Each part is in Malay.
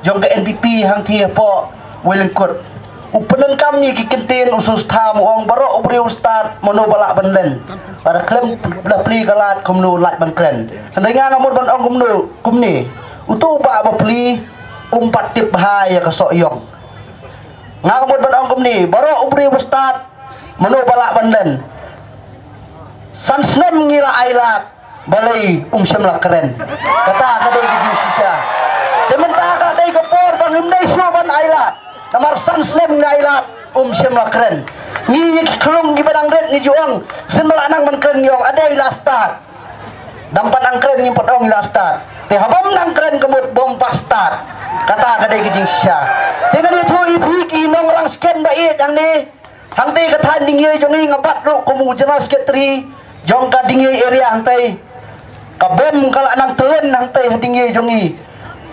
jong ke NPP hang thi po welengkut upenan kami kikintin usus tham ong barok ubri ustad mono balak banlen para klem dah pli kalat kumnu lat ban kren handai ngamut ban ong kumni utu ba pli umpat tip bahaya ka soyong ngamut ban ong kumni barok ubri ustad mono balak banlen san snem ngira ailat balai semla keren kata kadai ke sisa sementara kadai ke por ban himdai suban ailat namar san snem ngailat semla keren ni kelung di badang red ni juang semla nang man keren yong ada ilastar dampan ang keren ni potong ilastar te habam nang keren kemut bom pastar kata kadai ke sisa dengan itu ibu ki nong orang sken baik yang ni hang te kata dingi jong ni ngabat ru komu general secretary jong ka dingi area hang te kabom kala nang telen hang te dingi jong ni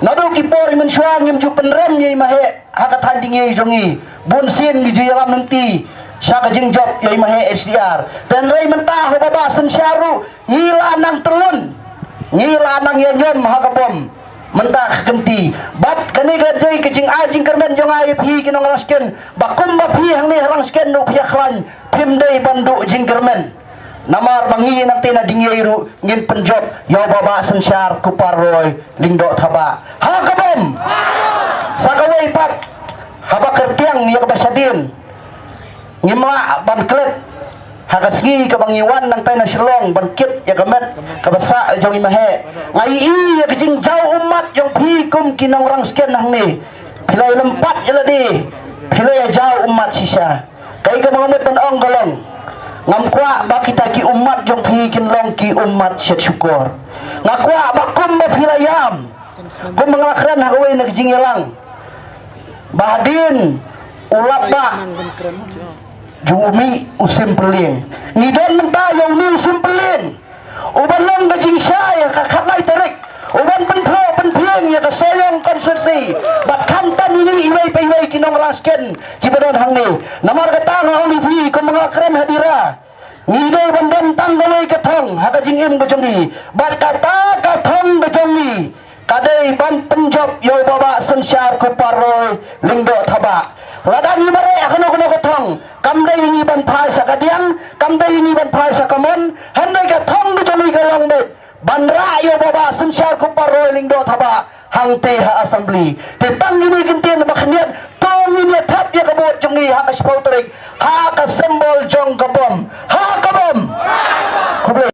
nado ki por men syang ngim ju penrem ye mahe haka tandingi jongi bunsin mi ju yalam nanti syaka jingjob ye mahe SDR dan rai mentah baba sen syaru ngila nang telun ngila nang ye nyom haka bom mentah genti bat kani gadai kejing ajing kermen jong ai phi kinong rasken bakum ba phi hang ni harang sken no phi khlan pimdei bandu jing kermen namar bangi nanti na dingeiru ngin penjob ya baba sensyar kuparoy lingdo thaba ha kabom sakawai pat haba kertiang ya kabasadin ngimla ban klet hagasgi kabangiwan nang tay na silong bangkit ya kamet kabasa jong imahe ngai ya kijing jauh umat yang pikum kinang orang sken nang ni pilai lempat jeladi pilai jauh umat sisa kai ka mga ban ong golong ngamkwa ba kita ki umat jong pikin long ki umat syat syukur ngakwa bakum ba pilayam kum mengalakran hagawai na kijingilang bahadin ulap ba jumi usim peling ngidon menta yang ni usim peling uban long kajing syaya kakatlay tarik uban penpiang ya kasoyong konsulsi bat kantan ini iway pa iway kinong rasken kibadon hang ni namar kata nga olivi kung mga krem hadira ngiday bandan tanggaway katong haka jingim bajong ni bat kata katong bajong ni kadai ban penjob yo baba sensyar kuparoy lingdo thaba ladang imare akono kono katong kamday ini ban phai sa kadiang kamday ini ban phai sa kamon handai katong bajong ni galong bet bandra yo baba sensyar kuparoy lingdo thaba hang te ha assembly te tang ini gentian baknian tong ini thap ya kabot jong ni ha ka spotrik ha ka symbol jong kabom ha kabom